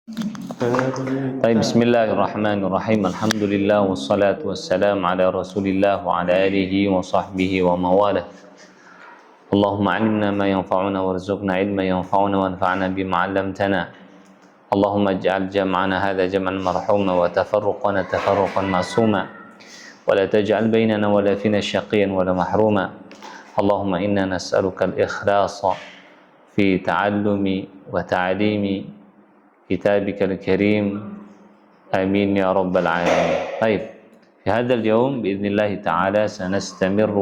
طيب بسم الله الرحمن الرحيم الحمد لله والصلاة والسلام على رسول الله وعلى آله وصحبه ومواله اللهم علمنا ما ينفعنا وارزقنا علما ينفعنا وانفعنا بما علمتنا اللهم اجعل جمعنا هذا جمعا مرحوما وتفرقنا تفرقا معصوما ولا تجعل بيننا ولا فينا شقيا ولا محروما اللهم إنا نسألك الإخلاص في تعلم وتعليم كتابك الكريم آمين يا رب العالمين. طيب في هذا اليوم بإذن الله تعالى سنستمر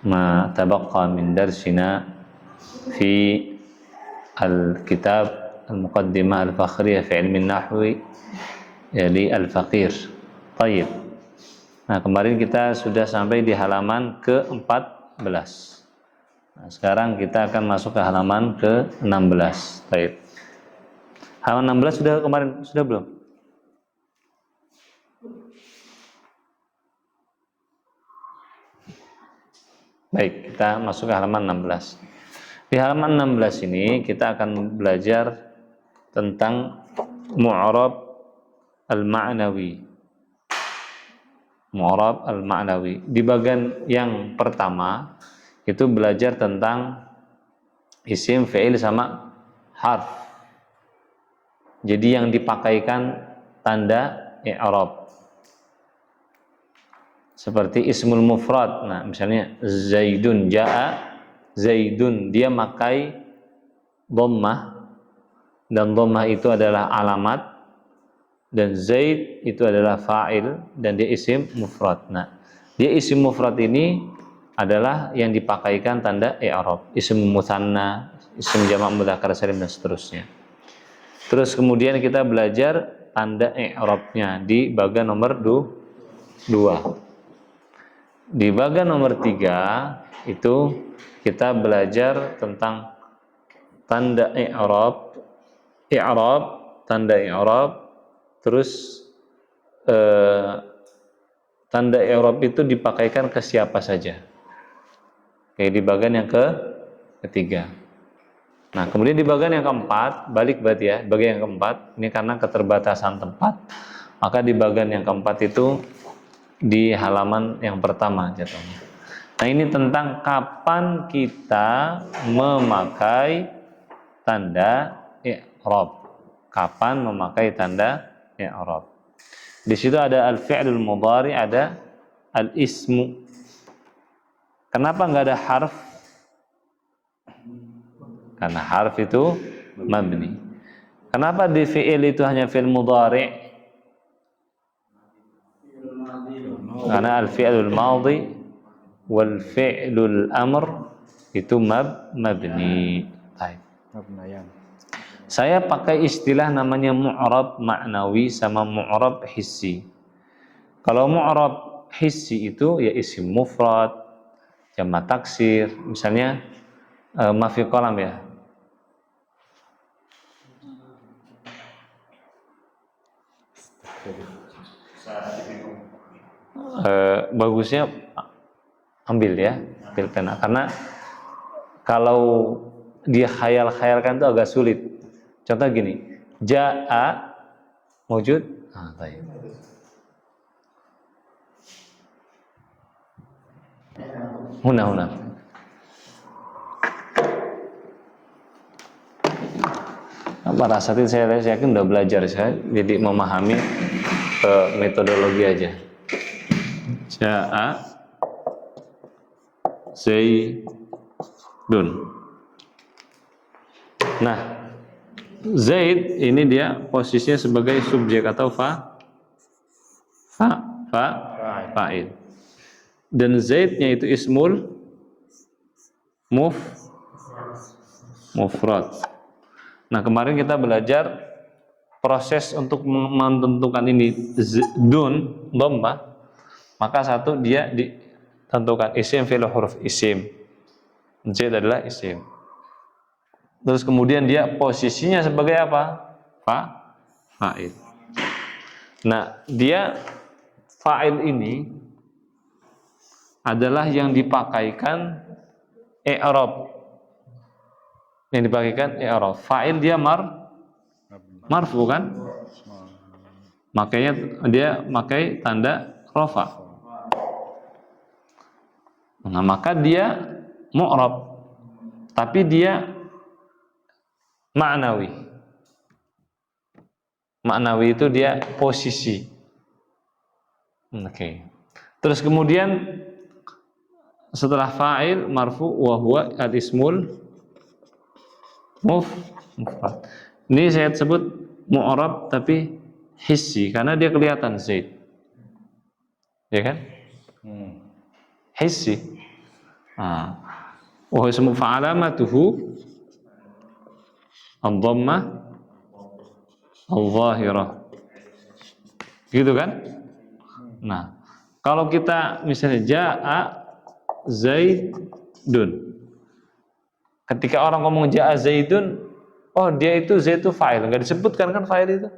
ما تبقى من درسنا في الكتاب المقدمة الفخرية في علم النحو للفقير. طيب. Nah, kemarin kita sudah sampai di halaman ke-14. Nah, sekarang kita akan masuk ke halaman ke-16. Baik. Halaman 16 sudah kemarin, sudah belum? Baik, kita masuk ke halaman 16. Di halaman 16 ini kita akan belajar tentang mu'rab al-ma'nawi. Mu'rab al-ma'nawi. Di bagian yang pertama itu belajar tentang isim, fi'il sama harf. Jadi yang dipakaikan tanda i'rab. Seperti ismul mufrad. Nah, misalnya Zaidun jaa, Zaidun dia makai dhammah dan dhammah itu adalah alamat dan Zaid itu adalah fa'il dan dia isim mufrad. Nah, dia isim mufrad ini adalah yang dipakaikan tanda i'rab, isim mutsanna, isim jamak mudzakkar salim dan seterusnya. Terus kemudian kita belajar tanda i'rabnya di bagian nomor 2. Di bagian nomor 3 itu kita belajar tentang tanda i'rab, tanda i'rab. Terus tanda i'rab itu dipakaikan ke siapa saja. Kayak di bagian yang ketiga. Nah, kemudian di bagian yang keempat, balik berarti ya, bagian yang keempat, ini karena keterbatasan tempat, maka di bagian yang keempat itu di halaman yang pertama jatuhnya. Nah, ini tentang kapan kita memakai tanda i'rab. Kapan memakai tanda i'rab. Di situ ada al-fi'lul mudhari, ada al-ismu. Kenapa enggak ada harf? Karena harf itu mabni. Kenapa di fi'il itu hanya fi'il mudhari? Karena al-fi'lul madhi wal fi'lul amr itu mabni. Baik. Saya pakai istilah namanya mu'rab ma'nawi sama mu'rab hissi. Kalau mu'rab hissi itu ya isim mufrad, jamak taksir, misalnya mafi kolam ya. Bagusnya ambil pena, karena kalau dia khayal-khayalkan itu agak sulit. Contoh gini, ja'a mawjud. Baik. Huna. Para asatidz saya yakin udah belajar, saya jadi memahami metodologi aja. Ja'a Zaidun. Nah, Zaid ini dia posisinya sebagai subjek atau fa'il. Dan Zaidnya itu ismul mufrad. Nah, kemarin kita belajar proses untuk menentukan ini dun dhammah, maka satu dia ditentukan isim fi'il huruf isim. Zaid adalah isim. Terus kemudian dia posisinya sebagai apa? Fa'il. Nah, dia fa'il ini adalah yang dipakaikan i'rab. Yang dipakaikan i'rab. Fa'il dia marfu kan? Makanya dia pakai tanda rafa. Nah, maka dia mu'rab, tapi dia ma'nawi. Ma'nawi itu dia posisi. Oke. Terus kemudian setelah fa'il marfu wa huwa al-ismul mufrad. Ini saya sebut mu'rab tapi hissi karena dia kelihatan Zaid. Ya kan? Hissi. Wa ismu fa'alamatuhu ad-dhammah al-zahirah. Gitu kan? Nah, kalau kita misalnya ja'a Zaidun. Ketika orang ngomong ja'a Zaidun, oh dia itu Zaid itu fa'il, enggak disebutkan kan fa'il itu.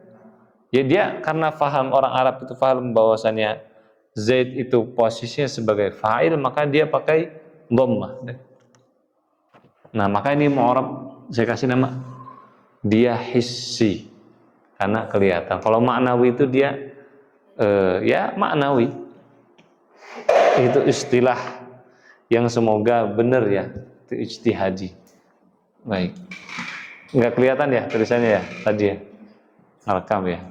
Ya dia karena paham orang Arab itu paham bahwasannya Zaid itu posisinya sebagai fa'il, maka dia pakai dhammah. Nah, maka ini mu'rab saya kasih nama dia hissi karena kelihatan. Kalau maknawi itu dia ya maknawi. Itu istilah yang semoga benar ya, itu ijtihadi. Baik. Enggak kelihatan ya tulisannya ya tadi ya. Rekam ya.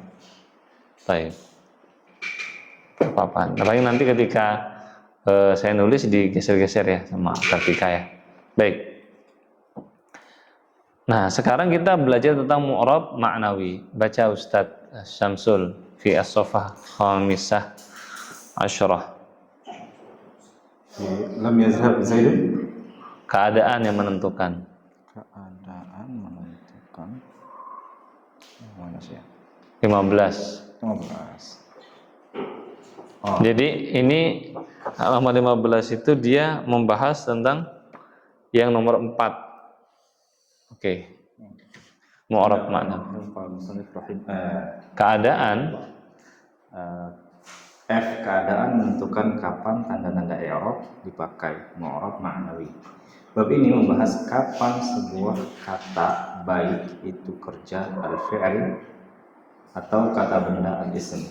Baik. Apa-apa. Apalagi nanti ketika saya nulis digeser-geser ya sama Kartika ya. Baik. Nah, sekarang kita belajar tentang mu'rab ma'nawi. Baca Ustadz Syamsul fi as-safhah khamisah asyrah. Lam yazhab Zaidun. Keadaan yang menentukan. Keadaan menentukan. Mana sih ya? 15. Oh. Jadi ini halaman 15 itu dia membahas tentang yang nomor 4. Oke. Mu'rab makna. Keadaan F keadaan menentukan kapan tanda-tanda i'rab dipakai mu'rab ma'nawi. Bab ini membahas kapan sebuah kata baik itu kerja al-fi'l atau kata benda al-ism.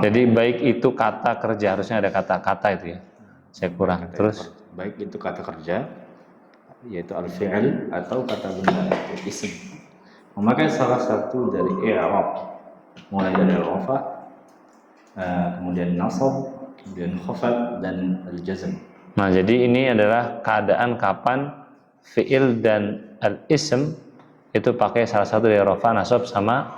Jadi baik itu kata kerja, harusnya ada kata-kata itu ya. Saya kurang. Terus baik itu kata kerja yaitu al-fi'l atau kata benda al-ism. Memakai salah satu dari i'rab mulai dari rafa, kemudian nasab, kemudian khafad dan al-jazm. Nah, jadi ini adalah keadaan kapan fi'il dan al-ism itu pakai salah satu dari rafa, nasab sama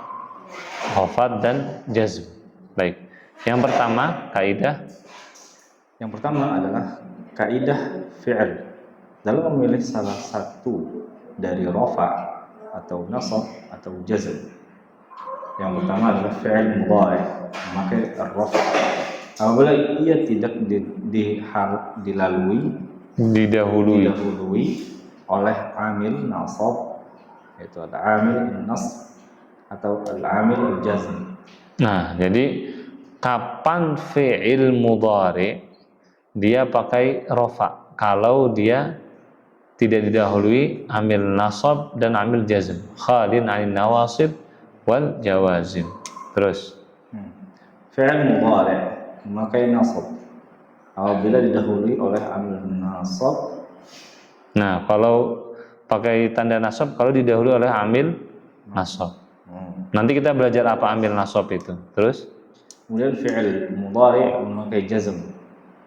khafad dan jazm. Baik. Yang pertama, kaidah. Yang pertama adalah kaidah fi'il. Dalam memilih salah satu dari rafa atau nasab atau jazm. Yang pertama adalah fi'il mudhari, memakai ar-rafa. Apabila ia tidak didahului oleh amil nasab, yaitu ada amil nasb atau al-amil al-jazm. Nah, jadi kapan fi'il mudhari dia pakai rafa? Kalau dia tidak didahului amil nasab dan amil jazm, khalin 'anil nawasib wal jawazim. Terus fi'il mudhari memakai nasab apabila didahului oleh amil nasab. Nah, kalau pakai tanda nasab kalau didahului oleh amil nasab. Nanti kita belajar apa amil nasab itu. Terus kemudian fi'il mudhari memakai jazm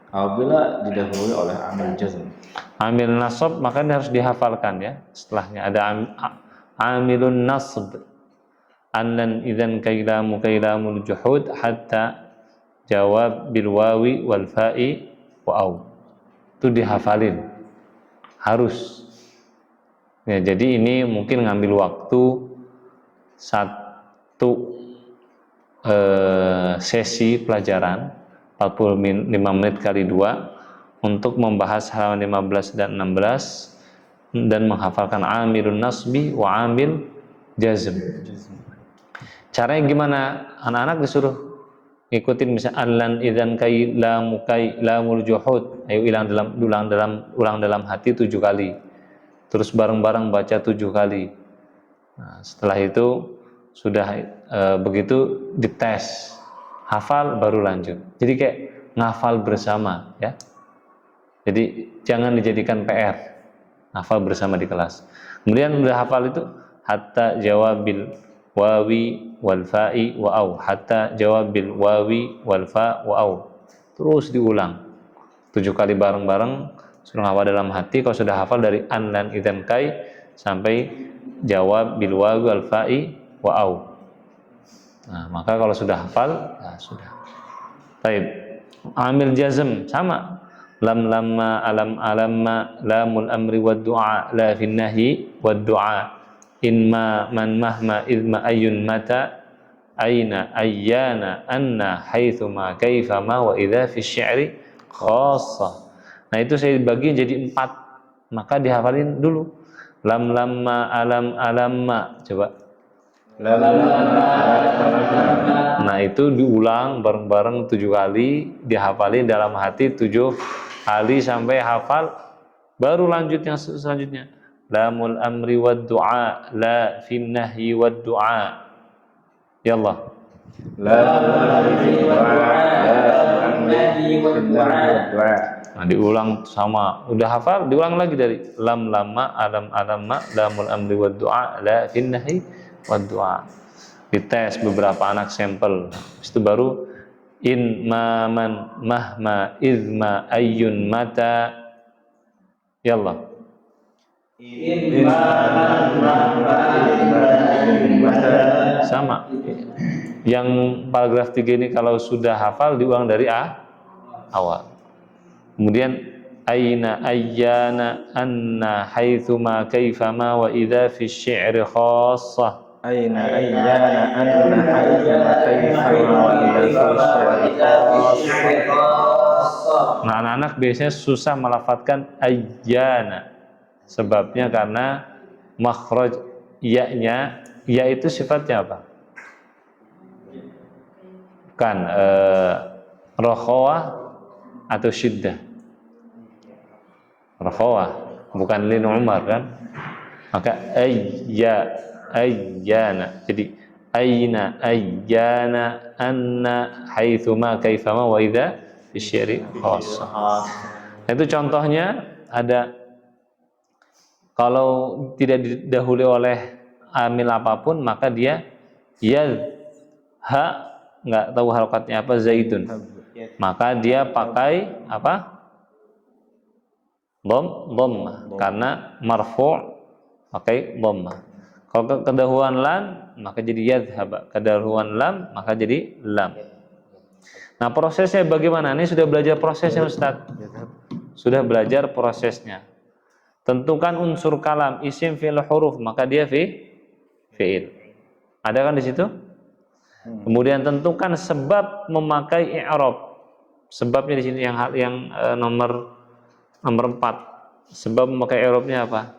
apabila didahului oleh amil jazm. Amil nasab makanya harus dihafalkan ya. Setelahnya ada amilun nasb. Annan idzan kailamu kailamul juhud hatta jawab bil wawi wal fa'i wa au. Itu dihafalin. Harus. Ya, jadi ini mungkin ngambil waktu satu sesi pelajaran 45 menit kali 2 untuk membahas halaman 15 dan 16 dan menghafalkan amilun nasbi wa amil jazm. Caranya gimana? Anak-anak disuruh ikutin misalnya allan idzan kai lamul juhud. Ayo ulang dalam hati 7 kali. Terus bareng-bareng baca 7 kali. Nah, setelah itu sudah begitu dites hafal baru lanjut. Jadi kayak ngafal bersama ya. Jadi jangan dijadikan PR, hafal bersama di kelas. Kemudian udah hafal itu hatta jawabil wawi wal fa'i wa au, hatta jawabil wawi wal fa wa au. Terus diulang 7 kali bareng-bareng, suruh hafal dalam hati. Kalau sudah hafal dari an dan idan kai sampai jawab bil wawi wal fa'i wa au. Nah, maka kalau sudah hafal, nah sudah. Baik. Amil jazm sama. Lam lamma alam alamma lamul amri wad du'a la fin nahyi wad du'a in ma man mahma idma ayyun mata aina ayyana anna haitsu ma kaifa ma wa idza fi syi'ri khassah. Nah itu saya bagi jadi 4, maka dihafalin dulu. Lam lamma alam alamma, coba. Lam lamma. Nah itu diulang bareng-bareng 7 kali, dihafalin dalam hati 7 kali sampai hafal, baru lanjut yang selanjutnya. Lamul amri wad du'a la fin nahyi wad du'a. Ya Allah. Lamul amri wad du'a la fin nahyi wad du'a. Nah diulang sama, udah hafal diulang lagi dari lam lama alam alamma lamul amri wad du'a la fin nahyi wad du'a. Dites beberapa anak sampel. Itu baru in ma man mahma izma ayyun mata. Ya Allah. In ma man mahma izma ayyun mata. Sama. Yang paragraf 3 ini kalau sudah hafal diulang dari awal. Kemudian aina ayyana anna haitsuma kaifama wa idza fi syi'ri khassah. Aina ayyana anna haitsuma kaifama wa idza fi syi'ri khassah. Nah, anak-anak biasanya susah melafadzkan ayyana. Sebabnya karena makhraj ya-nya, ya itu sifatnya apa? Bukan rokhawah atau syiddah. Rokhawah, bukan lin umar kan? Maka ayyana. Jadi aina ayyana anna haitsuma kaifama wa idza fi syi'ri khassah. Itu contohnya ada, kalau tidak didahului oleh amil apapun maka dia ha, nggak tahu harokatnya apa, zaidun, maka dia pakai apa, dhammah, karena marfu' pakai dhammah. Kalau kedahuluan lam maka jadi yadhhab, kedahuluan lam maka jadi lam. Nah prosesnya bagaimana? Ini sudah belajar prosesnya Ustaz, sudah belajar prosesnya. Tentukan unsur kalam, isim, fi'il, huruf, maka dia fi'il. Ada kan di situ? Kemudian tentukan sebab memakai i'rab. Sebabnya di sini yang nomor 4. Sebab memakai i'rabnya apa?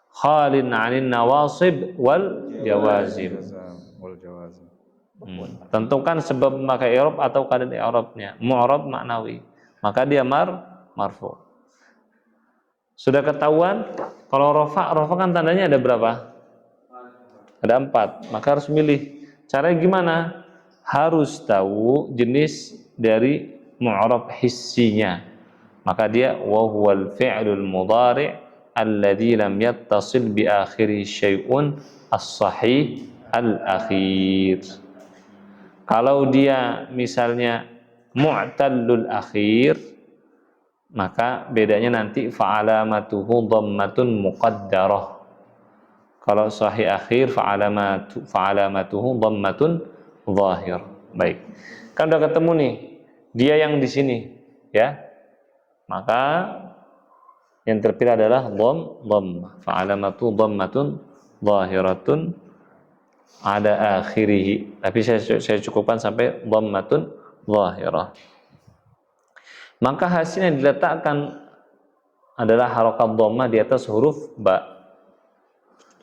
Khalin 'anil nawasib wal jawazim. Tentukan sebab memakai i'rab atau keadaan i'rabnya. Mu'rab maknawi, maka dia marfu'. Sudah ketahuan kalau rofa kan tandanya ada berapa? Ada 4, maka harus milih. Caranya gimana? Harus tahu jenis dari mu'rab hissinya. Maka dia wa huwal fi'lul mudhari' alladzi lam yattasil bi akhiri syai'un as-sahih al-akhir. Kalau dia misalnya mu'tallul akhir, maka bedanya nanti fa'alamatuhu dhammatun muqaddarah. Kalau sahih akhir fa'alamatuhu dhammatun zahir. Baik. Kan udah ketemu nih dia yang di sini, ya. Maka yang terpilih adalah dhammah. Fa'alamatu dhammatun zahiratun ada akhirih. Tapi saya cukupkan sampai dhammatun zahirah. Maka hasil yang diletakkan adalah harokat dhammah di atas huruf ba.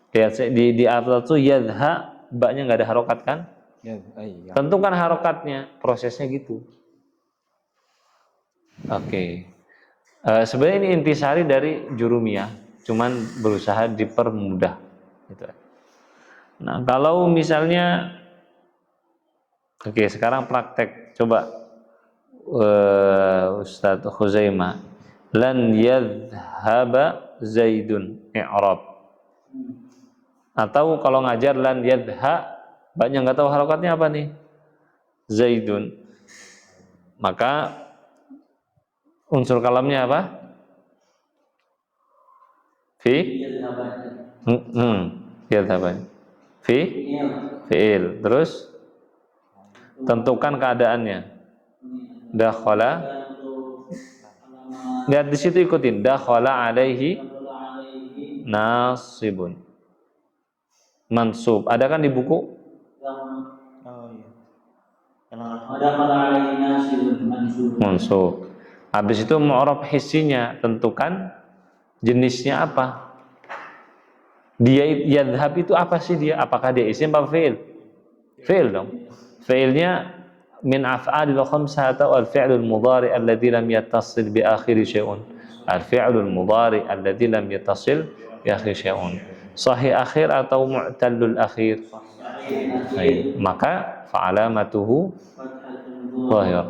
Lihat di atas itu yadha, ba-nya nggak ada harokat kan? Tentukan harokatnya, prosesnya gitu. Oke. Sebenarnya ini intisari dari jurumiyah, cuman berusaha dipermudah. Gitu. Nah, kalau misalnya, oke, sekarang praktek, coba Ustadz Khuzaimah, lan yadhhaba Zaidun, i'rab. Atau kalau ngajar lan yadha, banyak nggak tahu harokatnya apa nih, Zaidun, maka unsur kalamnya apa? Fi? Yadhaban. Fi? Fi'il. Terus tentukan keadaannya. Dakhala. Lihat di situ, ikutin. Dakhala alaihi nasibun. Mansub. Ada kan di buku? Oh iya. Mansub. Habis itu mu'rab hissinya, tentukan jenisnya apa. Dia yadhhab itu apa sih dia? Apakah dia isim atau fi'il? Fi'il dong. Fi'ilnya min af'alil khamsah atau al-fi'lul mudhari alladhi lam yattasil bi akhiri syai'un. Al-fi'lul mudhari alladhi lam yattasil bi akhiri syai'un. Sahih akhir atau mu'tallul akhir? Maka fa'alamatuhu zahir.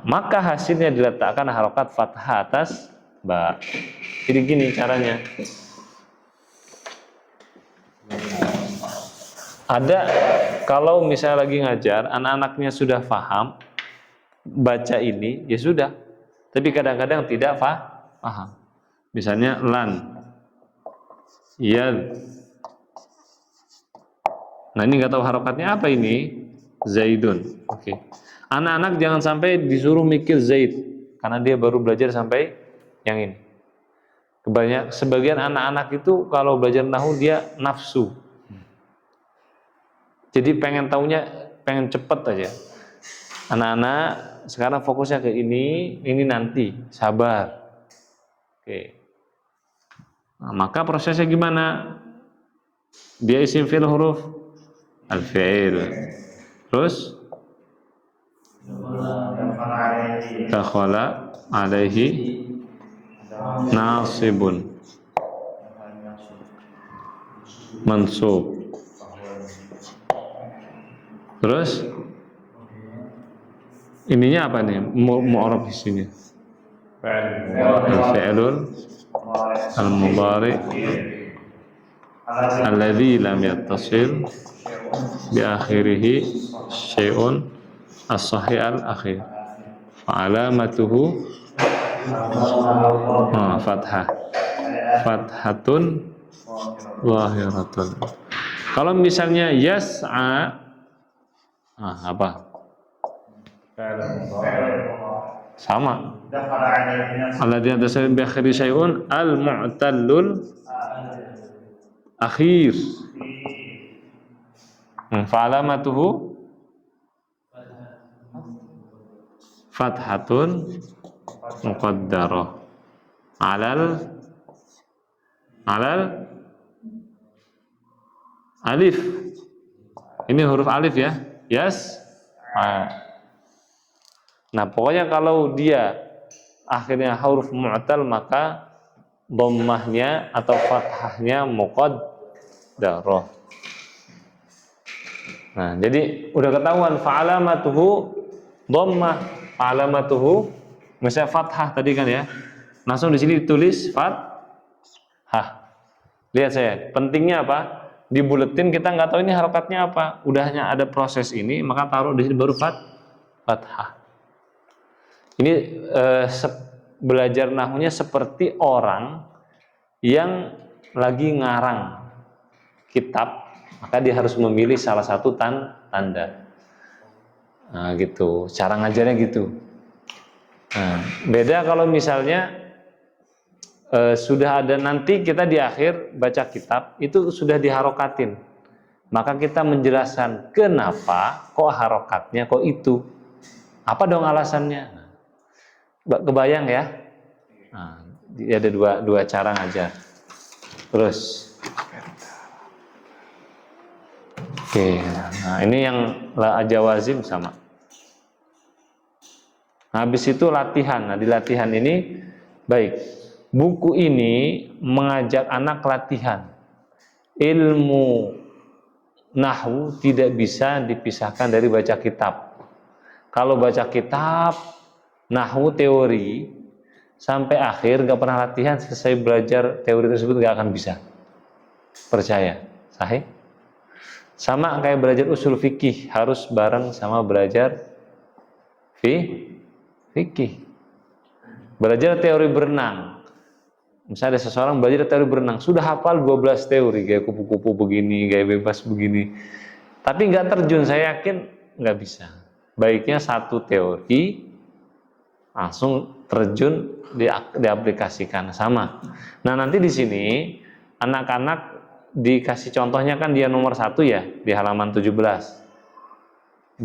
Maka hasilnya diletakkan harokat fathah atas ba. Jadi gini caranya. Ada, kalau misalnya lagi ngajar, anak-anaknya sudah paham baca ini, ya sudah. Tapi kadang-kadang tidak paham. Misalnya lan, yad. Nah ini nggak tahu harokatnya apa ini, Zaidun. Oke. Anak-anak jangan sampai disuruh mikir Zaid, karena dia baru belajar sampai yang ini. Sebagian anak-anak itu kalau belajar nahwu dia nafsu. Jadi pengen cepet aja. Anak-anak sekarang fokusnya ke ini nanti, sabar. Oke. Nah, maka prosesnya gimana? Dia isim fi'il huruf al-fi'il. Terus dakhala alaihi nasibun, mansub. Terus ininya apa nih? Mu'rab isinya. Al-fi'lul al-mudhari alladhi lam yattasil bi akhirih syai'un as-sahih al-akhir. Fa'alamatuhu fathah. Fathatun zahiratun. Kalau misalnya yas'a, apa? Sama. Alladhi yattasil bi akhirih syai'un al-mu'tallul akhir. Fa'alamatuhu fathatun muqaddarah alal alif. Ini huruf alif ya. Yes. Nah, pokoknya kalau dia akhirnya huruf mu'tal, maka dhammahnya atau fathahnya muqaddarah. Nah, jadi udah ketahuan fa'alamatuhu dhammah, fa'alamatuhu misalnya fathah tadi kan ya. Langsung di sini ditulis fathah. Lihat saya, pentingnya apa? Dibuletin, kita nggak tahu ini harokatnya apa. Udahnya ada proses ini, maka taruh di sini baru fathah. Ini belajar nahwunya seperti orang yang lagi ngarang kitab, maka dia harus memilih salah satu tanda. Nah, gitu. Cara ngajarnya gitu. Nah, beda kalau misalnya sudah ada nanti kita di akhir baca kitab itu sudah diharokatin, maka kita menjelaskan kenapa kok harokatnya kok itu, apa dong alasannya. Kebayang ya? Nah, ada dua cara ngajar. Terus, oke. Nah ini yang la ajawazim sama. Nah, habis itu latihan. Nah di latihan ini baik. Buku ini mengajak anak latihan ilmu nahwu tidak bisa dipisahkan dari baca kitab. Kalau baca kitab, nahwu teori sampai akhir gak pernah latihan, selesai belajar teori tersebut gak akan bisa. Percaya, sahih? Sama kayak belajar usul fikih, harus bareng sama belajar fikih. Belajar teori berenang, misalnya ada seseorang belajar teori berenang, sudah hafal 12 teori, kayak kupu-kupu begini, kayak bebas begini, tapi nggak terjun, saya yakin nggak bisa. Baiknya satu teori langsung terjun, diaplikasikan sama. Nah nanti di sini anak-anak dikasih contohnya, kan dia nomor 1 ya di halaman 17.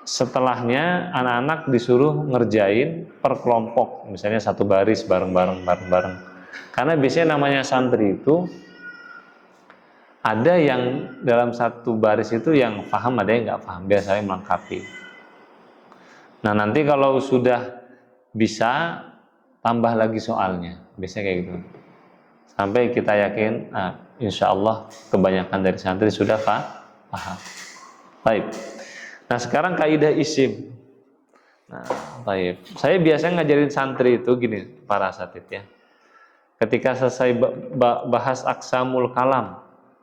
Setelahnya anak-anak disuruh ngerjain per kelompok, misalnya satu baris bareng-bareng. Karena biasanya namanya santri itu ada yang dalam satu baris itu yang paham, ada yang nggak paham, biasanya melengkapi. Nah nanti kalau sudah bisa tambah lagi soalnya, biasanya kayak gitu. Sampai kita yakin, insya Allah kebanyakan dari santri sudah paham. Baik. Nah sekarang kaidah isim. Nah, baik. Saya biasanya ngajarin santri itu gini, para asatid ya. Ketika selesai bahas aksamul kalam,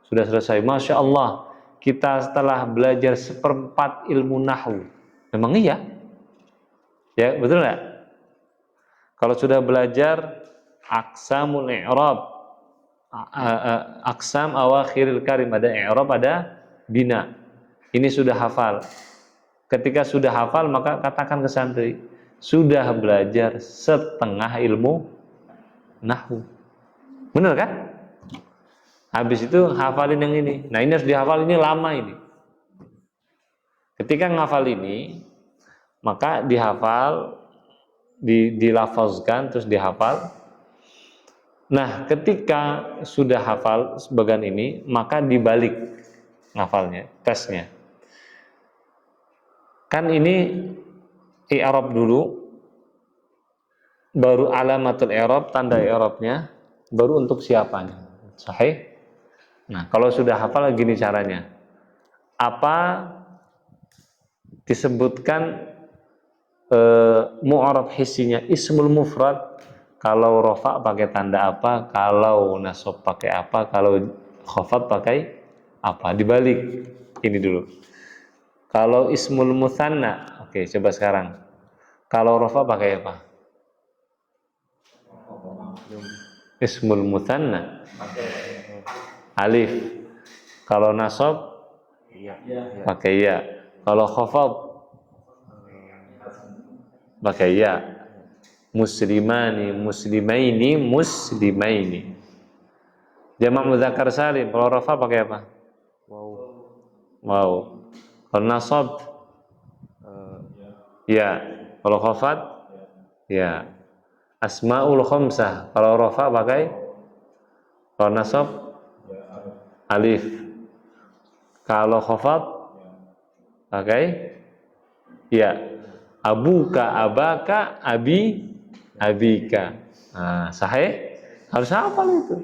sudah selesai, masya Allah, kita setelah belajar 1/4 ilmu nahwu. Memang iya, ya betul nggak? Kalau sudah belajar aksamul i'rab, aksam awakhiril karim, ada i'rab, ada bina. Ini sudah hafal. Ketika sudah hafal, maka katakan ke santri, sudah belajar setengah ilmu nahwu. Benar kan? Habis itu hafalin yang ini. Nah ini harus dihafal, ini lama ini. Ketika ngafal ini, maka dihafal, dilafazkan, terus dihafal. Nah ketika sudah hafal sebagian ini, maka dibalik ngafalnya, tesnya. Kan ini i'rab dulu, baru alamatul i'rab, tanda i'rabnya, baru untuk siapanya. Sahih? Nah, kalau sudah hafal gini caranya. Apa disebutkan mu'arab hisinya, ismul mufrad, kalau rofa pakai tanda apa, kalau nasab pakai apa, kalau khafad pakai apa, dibalik. Ini dulu. Kalau ismul mutsanna, oke, coba sekarang. Kalau rofa pakai apa? Ismul mutsanna, alif. Kalau nasab pakai ya. Kalau khafad pakai ya. Muslimani, muslimaini, muslimaini. Jamak muzakkar salim, kalau rafa pakai apa? Wow. Kalau nasab ya. Kalau khafad ya. Asmaul khamsah, kalau rafa pakai, kalau nasab alif. Kalau khafad pakai ya. Abuka, abaka, abika. Nah, sahih? Harus hafal itu.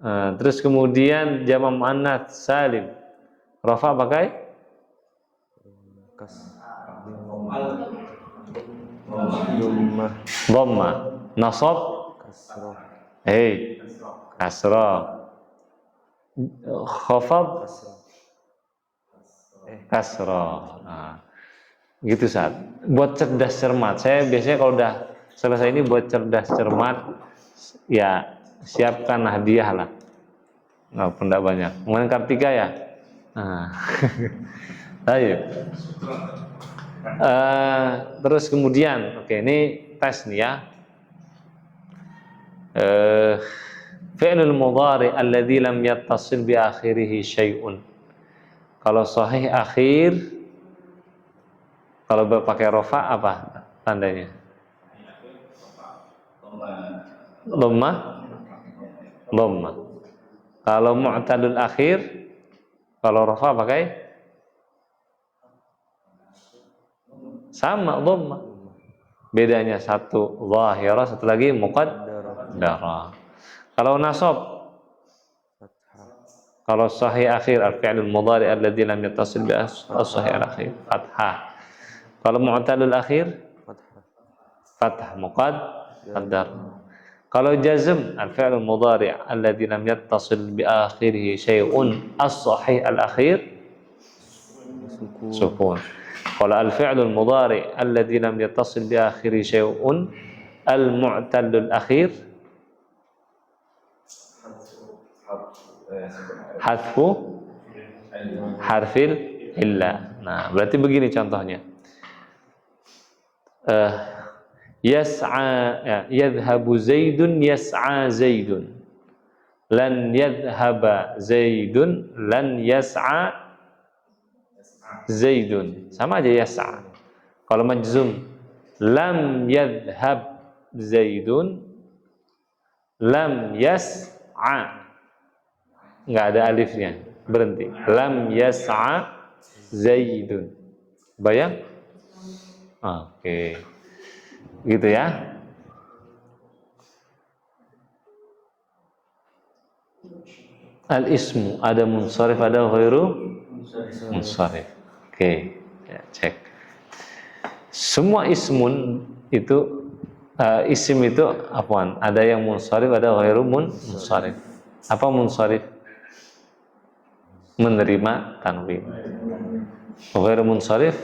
Nah, terus kemudian jamak muannats salim, rafa pakai dhamma, nasab kasrah, khafad kasrah. Nah, gitu saat buat cerdas cermat. Saya biasanya kalau udah selesai ini buat cerdas cermat, ya siapkan hadiah lah. Nggak enggak banyak. Mungkin Kartika ya. Nah. Ayo. Terus kemudian, oke, ini tes nih ya. Fi'lul mudhari alladzi lam yattasil bi akhirih syai'un. Kalau sahih akhir, kalau pakai rofa apa tandanya? Dhamma. Kalau mu'tadul akhir, kalau rofa pakai sama dhamma. Bedanya satu zahirah, satu lagi muqaddarah. Kalau nasab, Kalau sahih akhir al-fi'lul mudhari alladzi lam yattasil bi as-sahih al-akhir fathah. Kalau mu'tallul akhir fathah muqaddar. Kalau jazm al-fi'lul mudhari alladzi lam yattasil bi akhirih syai'un as-sahih al-akhir sukun. Kalau al-fi'lul mudhari alladzi lam yattasil bi akhirih syai'un al-mu'tallul akhir hadfu harfil illah. Nah, berarti begini contohnya. Yas'a ya, yadhhabu Zaidun yas'a Zaidun. Lan yadhhaba Zaidun lan yas'a Zaidun. Sama aja yas'a. Kalau majzum lam yadhhab Zaidun lam yas'a. Nggak ada alifnya, berhenti. Lam yas'a Zaidun. Bayang? Oke. Gitu ya. Al-ismu ada munsharif, ada ghairu munsharif. Oke, ya, cek. Semua ismun itu isim itu apaan? Ada yang munsharif, ada ghairu munsharif. Apa munsharif? Menerima tanwin. Ghairu munsharif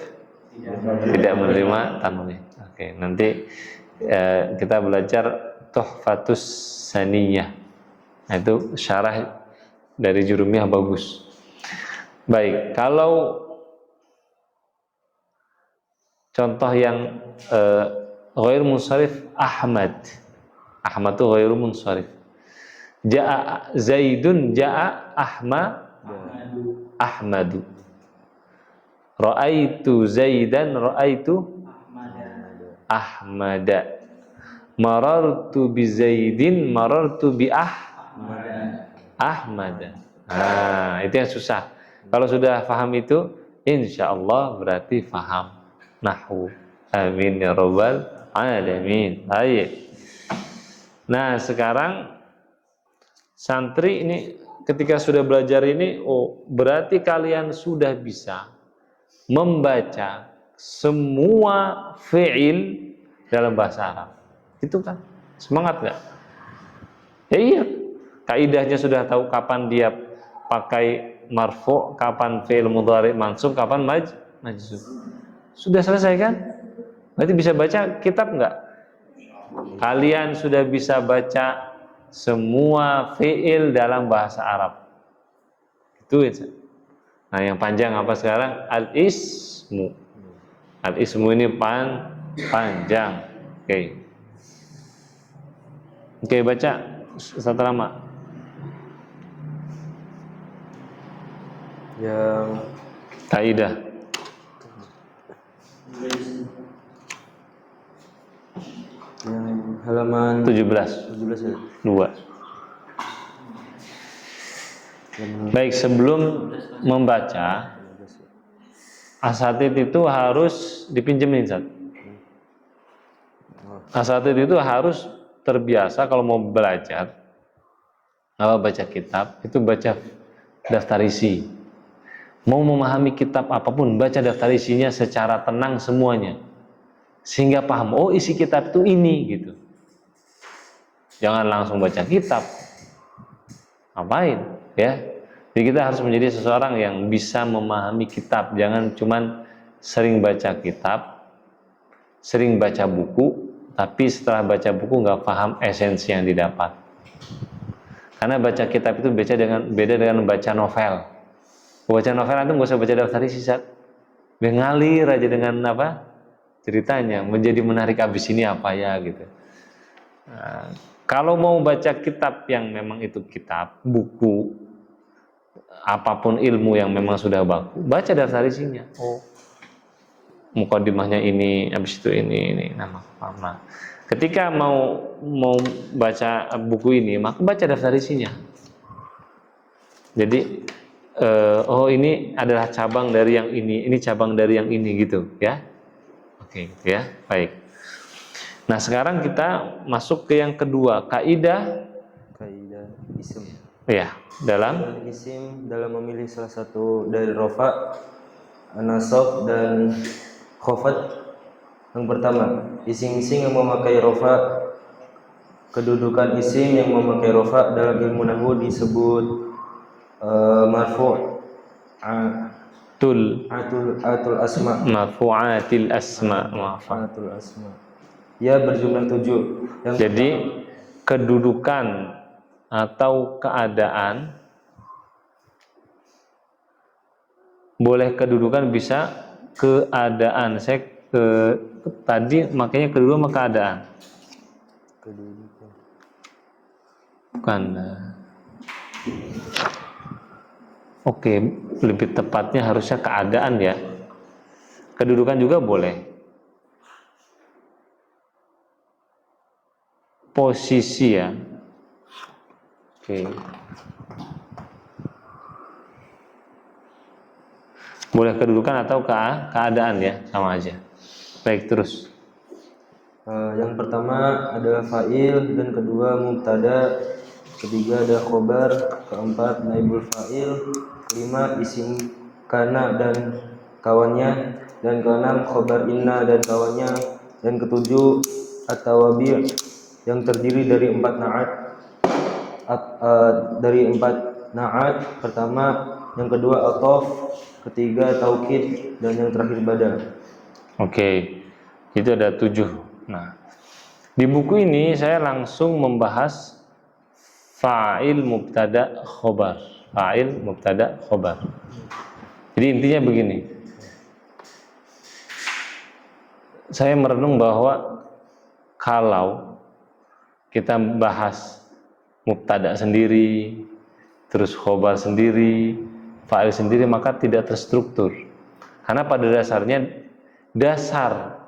tidak menerima tanwin. Oke, nanti kita belajar Tuhfatus Saniyah. Nah, itu syarah dari Jurumiyah bagus. Baik, kalau contoh yang ghairu munsharif Ahmad. Ahmad itu ghairu munsharif. Ja'a Zaidun ja'a Ahmadu. Ra'aitu Zaidan ra'aitu Ahmada. Marartu bi Zaidin marartu bi Ahmada. Nah, itu yang susah. Kalau sudah paham itu, insya Allah berarti paham nahwu. Amin ya rabbal alamin. Baik. Nah, sekarang santri ini ketika sudah belajar ini, oh berarti kalian sudah bisa membaca semua fi'il dalam bahasa Arab. Itu kan semangat nggak? Ya iya, kaidahnya sudah tahu kapan dia pakai marfu, kapan fi'il mudhari mansub, kapan majzum. Sudah selesai kan? Berarti bisa baca kitab nggak? Kalian sudah bisa baca semua fi'il dalam bahasa Arab. Itu aja. Nah, yang panjang apa sekarang? Al-ismu. Al-ismu ini panjang. Oke. Oke, baca satu lama. Yang Kaidah. halaman 17 ya. 2. Baik, sebelum membaca asatid itu harus dipinjemin, Zat. Asatid itu harus terbiasa kalau mau belajar baca kitab itu baca daftar isi. Mau memahami kitab apapun, baca daftar isinya secara tenang semuanya, sehingga paham, oh isi kitab itu ini gitu. Jangan langsung baca kitab, ngapain ya? Jadi kita harus menjadi seseorang yang bisa memahami kitab. Jangan cuman sering baca kitab, sering baca buku, tapi setelah baca buku nggak paham esensi yang didapat. Karena baca kitab itu beda dengan baca novel. Baca novel itu nggak usah baca daftar isi, ngalir aja dengan apa ceritanya, menjadi menarik, abis ini apa ya gitu. Nah, kalau mau baca kitab yang memang itu kitab, buku, apapun ilmu yang memang sudah baku, baca daftar isinya. Oh, mukadimahnya ini, habis itu ini nama. Ketika mau baca buku ini, maka baca daftar isinya. Jadi, oh ini adalah cabang dari yang ini cabang dari yang ini gitu, ya. Oke, gitu ya. Baik. Nah, sekarang kita masuk ke yang kedua, kaidah isim. Ya, dalam Dan isim dalam memilih salah satu dari rofa, nasab dan khofat. Yang pertama, isim-isim yang memakai rofa, kedudukan isim yang memakai rofa dalam ilmu nahwu disebut marfu', atul asma. marfu'atil asma. Atul asma. Ya berjumlah 7. Jadi kedudukan atau keadaan, boleh kedudukan bisa keadaan. Saya tadi makanya kedua sama keadaan. Kedudukan. Bukan. Oke, lebih tepatnya harusnya keadaan ya. Kedudukan juga boleh. Posisi ya. Oke. Boleh kedudukan atau keadaan ya, sama aja. Baik, terus. Yang pertama adalah fa'il, dan kedua mubtada, ketiga ada khobar, keempat naibul fa'il, kelima isim kana dan kawannya, dan keenam khobar inna dan kawannya, dan ketujuh at-tawabi' yang terdiri dari 4 na'at. Dari 4 na'at pertama, yang kedua atof, ketiga taukid, dan yang terakhir badal. Oke, itu ada 7. Nah, di buku ini saya langsung membahas fa'il mubtada khobar. Fa'il mubtada khobar. Jadi intinya begini. Saya merenung bahwa kalau kita bahas mubtada sendiri, terus khobar sendiri, fa'il sendiri, maka tidak terstruktur. Karena pada dasarnya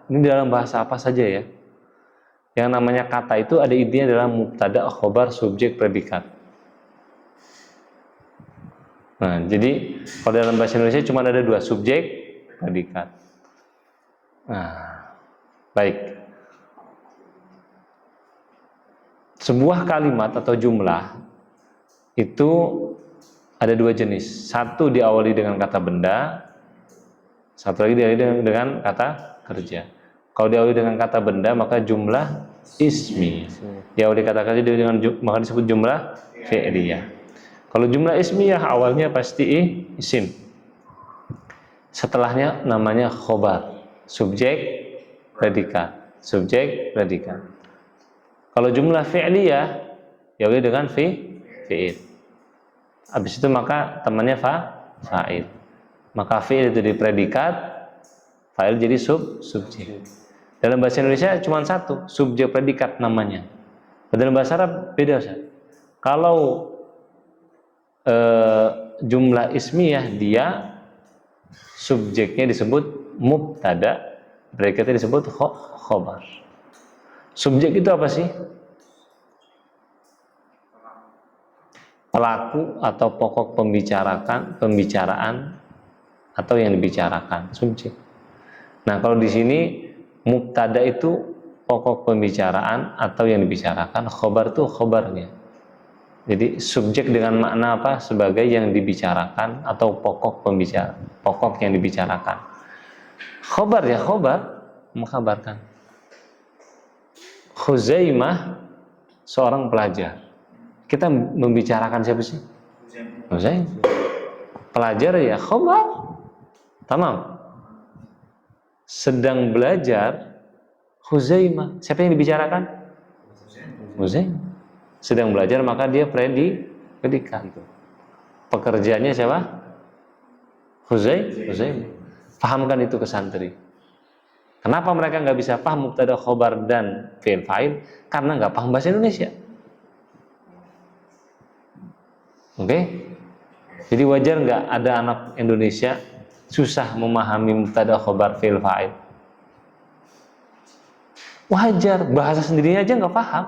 ini dalam bahasa apa saja ya, yang namanya kata itu ada intinya dalam mubtada, khobar, subjek, predikat. Nah, jadi kalau dalam bahasa Indonesia cuma ada 2, subjek, predikat. Nah, baik. Sebuah kalimat atau jumlah itu ada 2 jenis. Satu diawali dengan kata benda, satu lagi diawali dengan kata kerja. Kalau diawali dengan kata benda maka jumlah ismi. Diawali kata kerja maka disebut jumlah fi'liyah. Kalau jumlah ismiyah awalnya pasti isim. Setelahnya namanya khobar, subjek, predikat, subjek, predikat. Kalau jumlah fi'liyah diawali dengan fi'il. Habis itu maka temannya fa'il. Maka fi'il itu di predikat, fa'il jadi subjek. Dalam bahasa Indonesia cuma satu, subjek predikat namanya. Dalam bahasa Arab beda, Ustaz. Kalau jumlah ismiyah dia subjeknya disebut mubtada, predikatnya disebut khobar. Subjek itu apa sih? Pelaku atau pokok pembicaraan atau yang dibicarakan, subjek. Nah, kalau di sini mubtada itu pokok pembicaraan atau yang dibicarakan, khobar itu khobarnya. Jadi subjek dengan makna apa? Sebagai yang dibicarakan atau pokok yang dibicarakan. Khobar ya, khobar mengkabarkan. Khuzaimah seorang pelajar. Kita membicarakan siapa sih? Khuzaimah. Pelajar ya, khobar. Tamam. Sedang belajar Khuzaimah. Siapa yang dibicarakan? Khuzaimah. Sedang belajar maka dia predikat. Pekerjaannya siapa? Khuzaimah. Pahamkan itu ke santri. Kenapa mereka nggak bisa paham mubtada, khobar dan fi'il fa'il? Karena nggak paham bahasa Indonesia. Oke? Jadi wajar nggak ada anak Indonesia susah memahami mubtada, khobar, fi'il fa'il? Wajar, bahasa sendirinya aja nggak paham.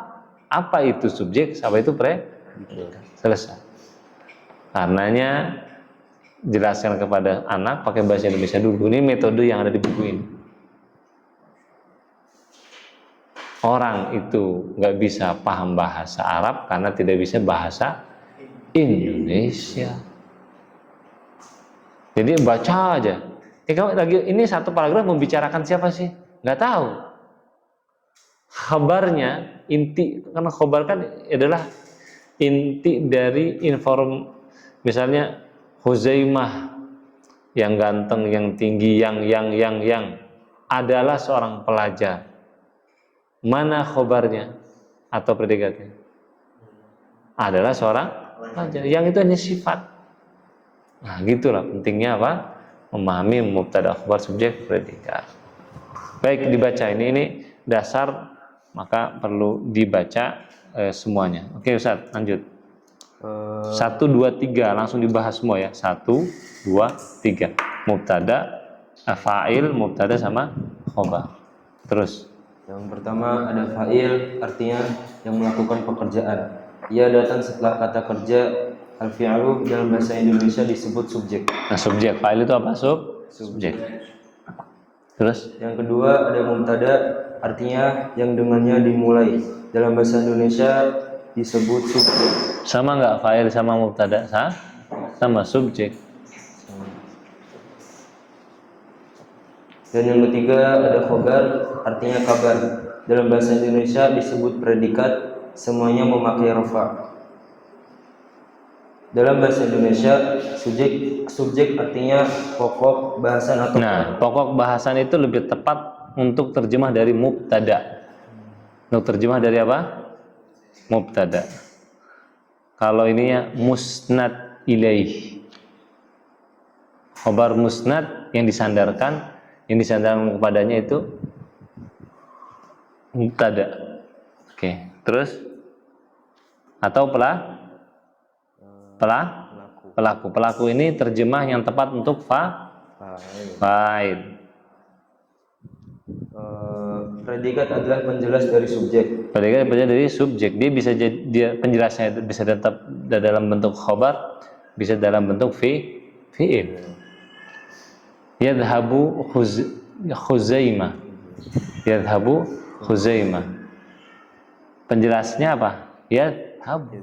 Apa itu subjek, apa itu selesai. Karenanya jelaskan kepada anak pakai bahasa Indonesia dulu. Ini metode yang ada di buku ini. Orang itu nggak bisa paham bahasa Arab karena tidak bisa bahasa Indonesia. Jadi baca aja. Ini satu paragraf membicarakan siapa sih? Nggak tahu. Kabarnya inti, karena khobar kan adalah inti dari misalnya Huzaimah yang ganteng, yang tinggi, yang adalah seorang pelajar. Mana khobarnya atau predikatnya? Adalah seorang pelajar. Yang itu hanya sifat. Nah, gitulah pentingnya apa? Memahami mubtada, khobar, subjek, predikat. Baik, dibaca ini dasar, maka perlu dibaca semuanya. Oke Ustaz, lanjut. 1, 2, 3 langsung dibahas semua ya. 1, 2, 3. Mubtada, fa'il, mubtada sama khobar. Terus. Yang pertama ada fa'il, artinya yang melakukan pekerjaan. Ia datang setelah kata kerja. Al-fi'lu dalam bahasa Indonesia disebut subjek. Nah, subjek. Fa'il itu apa? Subjek. Terus? Yang kedua ada mubtada, artinya yang dengannya dimulai. Dalam bahasa Indonesia disebut subjek. Sama nggak fa'il sama mubtada? Sama subjek. Dan yang ketiga ada khobar, artinya kabar. Dalam bahasa Indonesia disebut predikat, semuanya memakai rafa. Dalam bahasa Indonesia subjek artinya pokok bahasan atau pokok bahasan itu lebih tepat untuk terjemah dari mubtada. Untuk terjemah dari apa? Mubtada. Kalau ininya musnad ilaih. Khobar musnad yang disandarkan kepadanya itu mubtada. Oke, terus atau pelaku ini terjemah yang tepat untuk fa'il. Predikat adalah penjelas dari subjek. Predikat penjelas dari subjek. Dia bisa penjelasnya itu bisa tetap dalam bentuk khobar, bisa dalam bentuk fi'il. Yadhabu Khuzaimah. Yadhabu Khuzaimah. Penjelasnya apa? Yadhabu.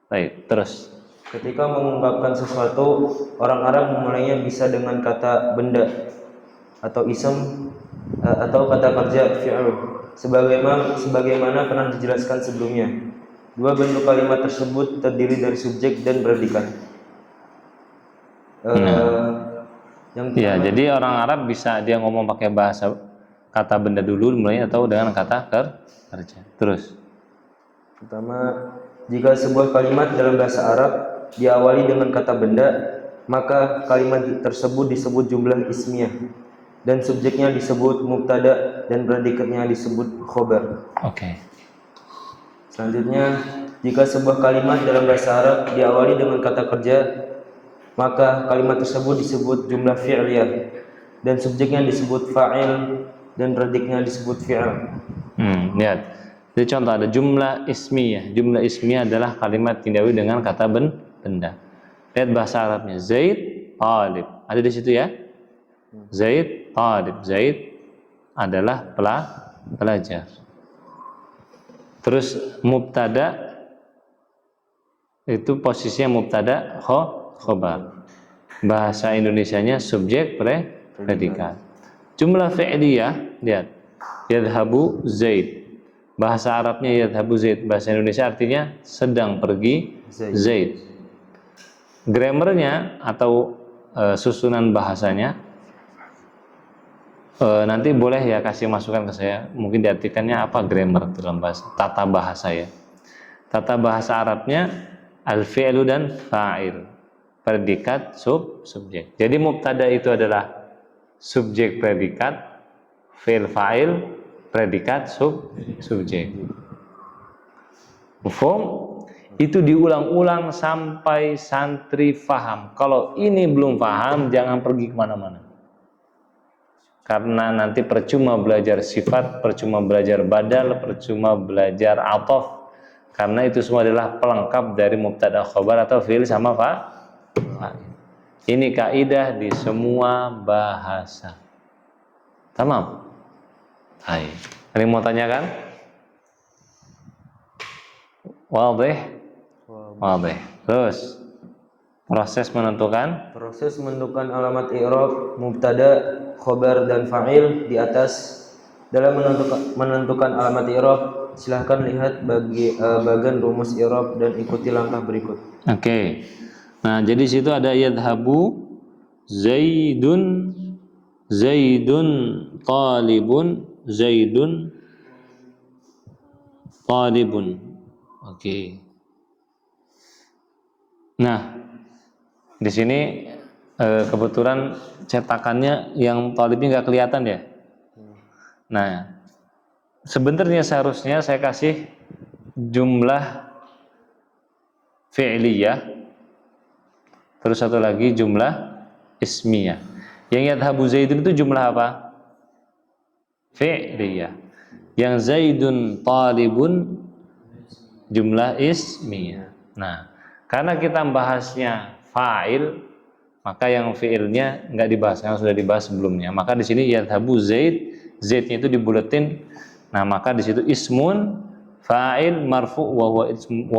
Baik, terus. Ketika mengungkapkan sesuatu, orang Arab memulainya bisa dengan kata benda atau ism atau kata kerja fi'il. Sebagaimana pernah dijelaskan sebelumnya. Dua bentuk kalimat tersebut terdiri dari subjek dan predikat. Jadi orang Arab bisa dia ngomong pakai bahasa kata benda dulu mulainya atau dengan kata kerja. Terus. Pertama, jika sebuah kalimat dalam bahasa Arab diawali dengan kata benda, maka kalimat tersebut disebut jumlah ismiyah dan subjeknya disebut mubtada dan predikatnya disebut khobar. Oke. Selanjutnya, jika sebuah kalimat dalam bahasa Arab diawali dengan kata kerja, maka kalimat tersebut disebut jumlah fi'liyah dan subjeknya disebut fa'il dan predikatnya disebut fi'il. Lihat. Jadi contoh ada jumlah ismiyah. Jumlah ismiyah adalah kalimat yang diawali dengan kata benda. Lihat bahasa Arabnya. Zaid, talib. Ada di situ ya? Zaid, talib. Zaid adalah pelajar. Terus mubtada itu posisinya mubtada khobar. Bahasa Indonesianya subjek predikat. Jumlah fi'liyah, lihat. Yadhabu Zaid. Bahasa Arabnya yadhabu Zaid, bahasa Indonesia artinya sedang pergi Zaid. Grammarnya atau susunan bahasanya nanti boleh ya kasih masukan ke saya. Mungkin diartikannya apa grammar dalam bahasa tata bahasa ya. Tata bahasa Arabnya al-fi'lu dan fa'il. Predikat subjek. Jadi mubtada itu adalah subjek predikat, fi'il fa'il, predikat subjek. Mafhum? Itu diulang-ulang sampai santri faham. Kalau ini belum paham, jangan pergi kemana-mana. Karena nanti percuma belajar sifat, percuma belajar badal, percuma belajar atof. Karena itu semua adalah pelengkap dari mubtada khobar atau fi'il sama fa'il. Ini kaidah di semua bahasa. Tamam? Hai. Ada yang mau tanyakan? Wadih? Wadih. Terus proses menentukan alamat i'rab mubtada, khobar dan fa'il di atas. Dalam menentukan alamat i'rab, silahkan lihat bagian rumus i'rab dan ikuti langkah berikut. Oke. Nah, jadi situ ada yadhabu Zaidun talibun talibun. Oke. Nah, di sini kebetulan cetakannya yang talibnya nggak kelihatan ya. Nah, sebenarnya seharusnya saya kasih jumlah fi'liyah, terus satu lagi jumlah ismiyah. Yang yadhabu Zaidun itu jumlah apa? Fi'liyah. Yang Zaidun talibun jumlah ismiyah. Nah, karena kita membahasnya fa'il, maka yang fi'ilnya nggak dibahas, yang sudah dibahas sebelumnya. Maka di sini yadhabu Zaidnya itu dibuletin. Nah, maka di situ ismun fa'il marfu wa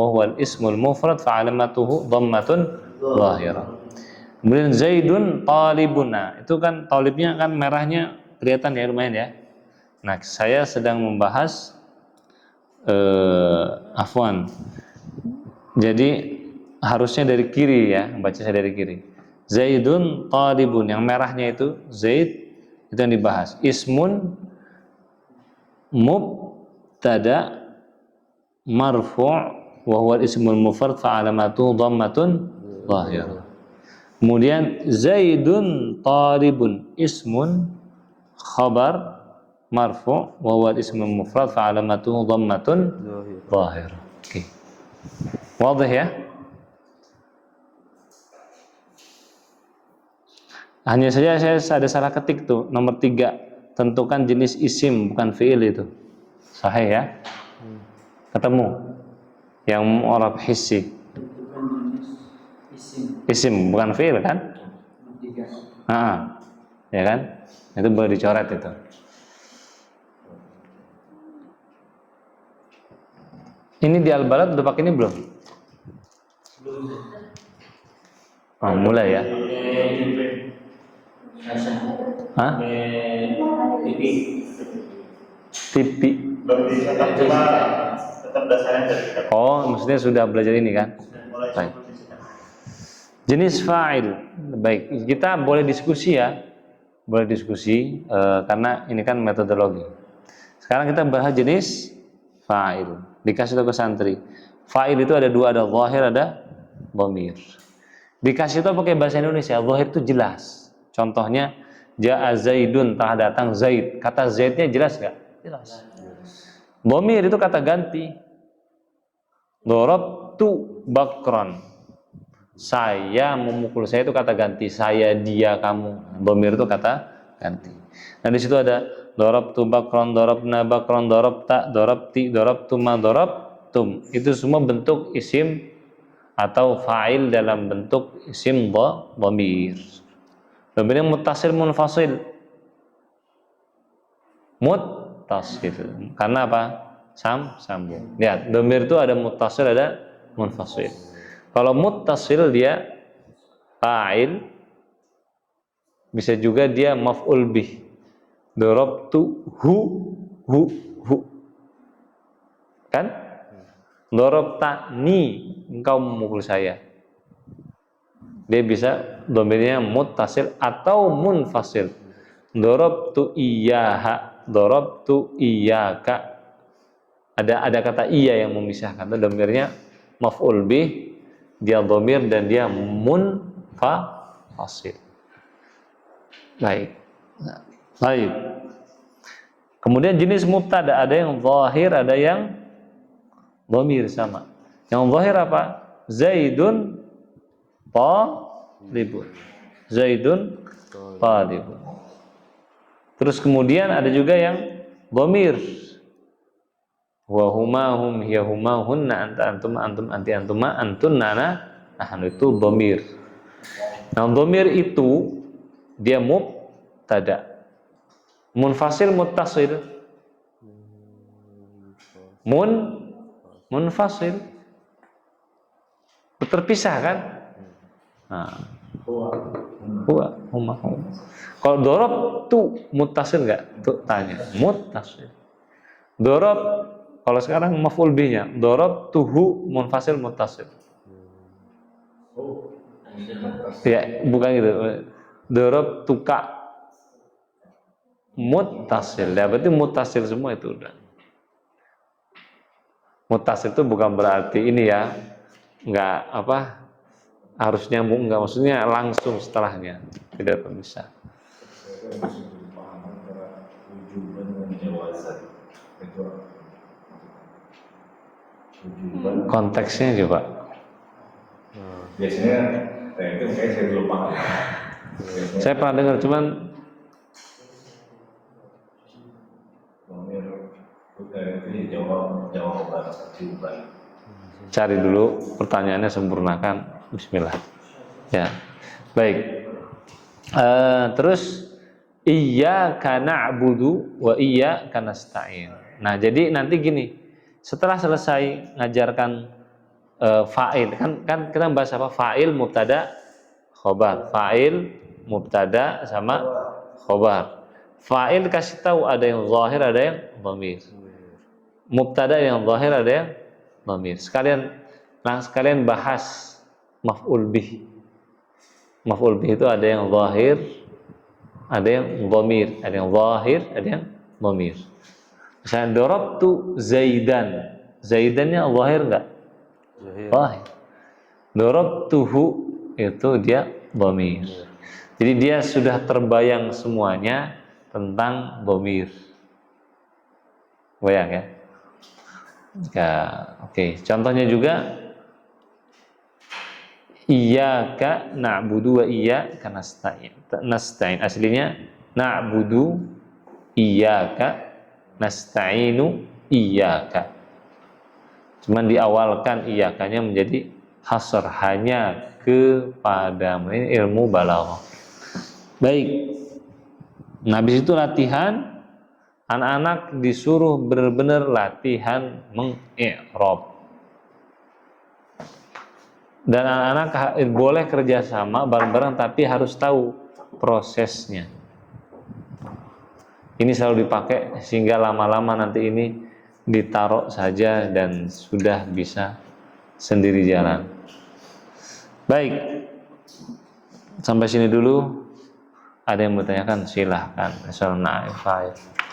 huwa ismul mufrad fa alamatuhu dhammatun zahirah. Kemudian Zaidun talibun. Nah, itu kan talibnya kan merahnya kelihatan ya, lumayan ya. Nah, saya sedang membahas afwan. Jadi harusnya dari kiri ya, baca saya dari kiri. Zaidun talibun, yang merahnya itu Zaid, itu yang dibahas. Ismun mubtada marfu' wa huwa ismul mufrad fa alamatu dhammatun zahirah. Kemudian Zaidun talibun ismun khabar marfu' wa huwa ismul mufrad fa alamatu dhammatun zahirah. Oke. Wadih ya? Hanya saja saya ada salah ketik tuh, nomor 3. Tentukan jenis isim, bukan fi'il itu. Sahih ya? Ketemu. Yang mu'rab hissi. Isim, bukan fi'il kan? Ya kan? Itu boleh dicoret itu. Ini di Al-Balad udah pakai ini belum? Oh, mulai ya? Hah? TV. Oh, maksudnya sudah belajar ini kan? Baik. Jenis fa'il. Baik, kita boleh diskusi ya. Boleh diskusi karena ini kan metodologi. Sekarang kita bahas jenis fa'il. Dikasih tahu ke santri. Fa'il itu ada 2, ada zahir, ada dhamir. Dikasih tahu pakai bahasa Indonesia. Zahir itu jelas. Contohnya ja'a Zaidun, telah datang Zaid. Kata Zaidnya jelas nggak? Jelas. Dhamir itu kata ganti. Darabtu bakron. Saya memukul, saya itu kata ganti. Saya, dia, kamu. Dhamir itu kata ganti. Nah, di situ ada darabtu bakron, darabna bakron, darabta, darabti, darabtuma, darabtum. Itu semua bentuk isim atau fa'il dalam bentuk isim dhamir. Dhamir yang muttasil munfasil. Muttasil. Karena apa? Sambung. Lihat, dhamir itu ada muttasil, ada munfasil. Kalau muttasil dia fa'il, bisa juga dia maf'ul bih. Darabtu hu. Kan? Darabtani, engkau memukul saya. Dia bisa dhamirnya muttasil atau munfasil. Darabtu iyyaha, darabtu iyyaka. Ada kata iya yang memisahkan. Itu dhamirnya maf'ul bih, dia dhamir dan dia munfasil. Baik. Baik. Kemudian jenis mubtada, ada yang zahir, ada yang dhamir sama. Yang zahir apa? Zaidun talibun. Zaidun talibun. Terus kemudian ada juga yang dhamir. Wa huma hum hiya huma hunna anta antum antum anti antuma antunna nahnu, itu dhamir. Nah, dhamir itu dia mubtada. Munfasil muttasil. Munfasil. terpisah kan? Nah, huwa, huma. Kalau dorob tu muttasil nggak? Tuh tanya, muttasil. Dorob kalau sekarang maf'ul bihnya, dorob tuhu munfasil muttasil. Ya, bukan gitu. Dorob tuka muttasil. Ya, berarti muttasil semua itu udah. Muttasil itu bukan berarti ini ya, nggak apa harus nyambung, nggak, maksudnya langsung setelahnya, tidak bisa. Konteksnya coba. Biasanya itu kayak saya belum paham. Saya pernah dengar, cuman itu jawab jawaban. cari dulu pertanyaannya, sempurnakan. Bismillah. Ya, baik. Terus iyyaka na'budu wa iyyaka nasta'in. Nah, jadi nanti gini, setelah selesai ngajarkan fa'il, kan kita bahas apa? Fa'il, mubtada, khobar. Fa'il, mubtada sama khobar. Fa'il kasih tahu ada yang zahir, ada yang dhamir. Mubtada yang zahir, ada yang dhamir. Sekalian bahas maf'ul bih. Maf'ul bih itu ada yang zahir, ada yang dhamir, ada yang zahir, ada yang dhamir. Misalnya darabtu Zaidan. Zaidannya zahir enggak? Zahir. Darabtuhu itu dia dhamir. Jadi dia sudah terbayang semuanya tentang dhamir. Bayang ya? Ya, oke. Contohnya juga iyyaka na'budu wa iyyaka nasta'in. Aslinya na'budu iyyaka nasta'inu iyyaka. Cuman diawalkan iyyakanya menjadi hasr, hanya kepadamu. Ini ilmu balaghah. Baik. Nah, habis itu latihan. Anak-anak disuruh benar-benar latihan meng-i'rab. Dan anak-anak boleh kerjasama bareng-bareng, tapi harus tahu prosesnya. Ini selalu dipakai sehingga lama-lama nanti ini ditaruh saja dan sudah bisa sendiri jalan. Baik, sampai sini dulu. Ada yang bertanyakan, silahkan. Assalamualaikum.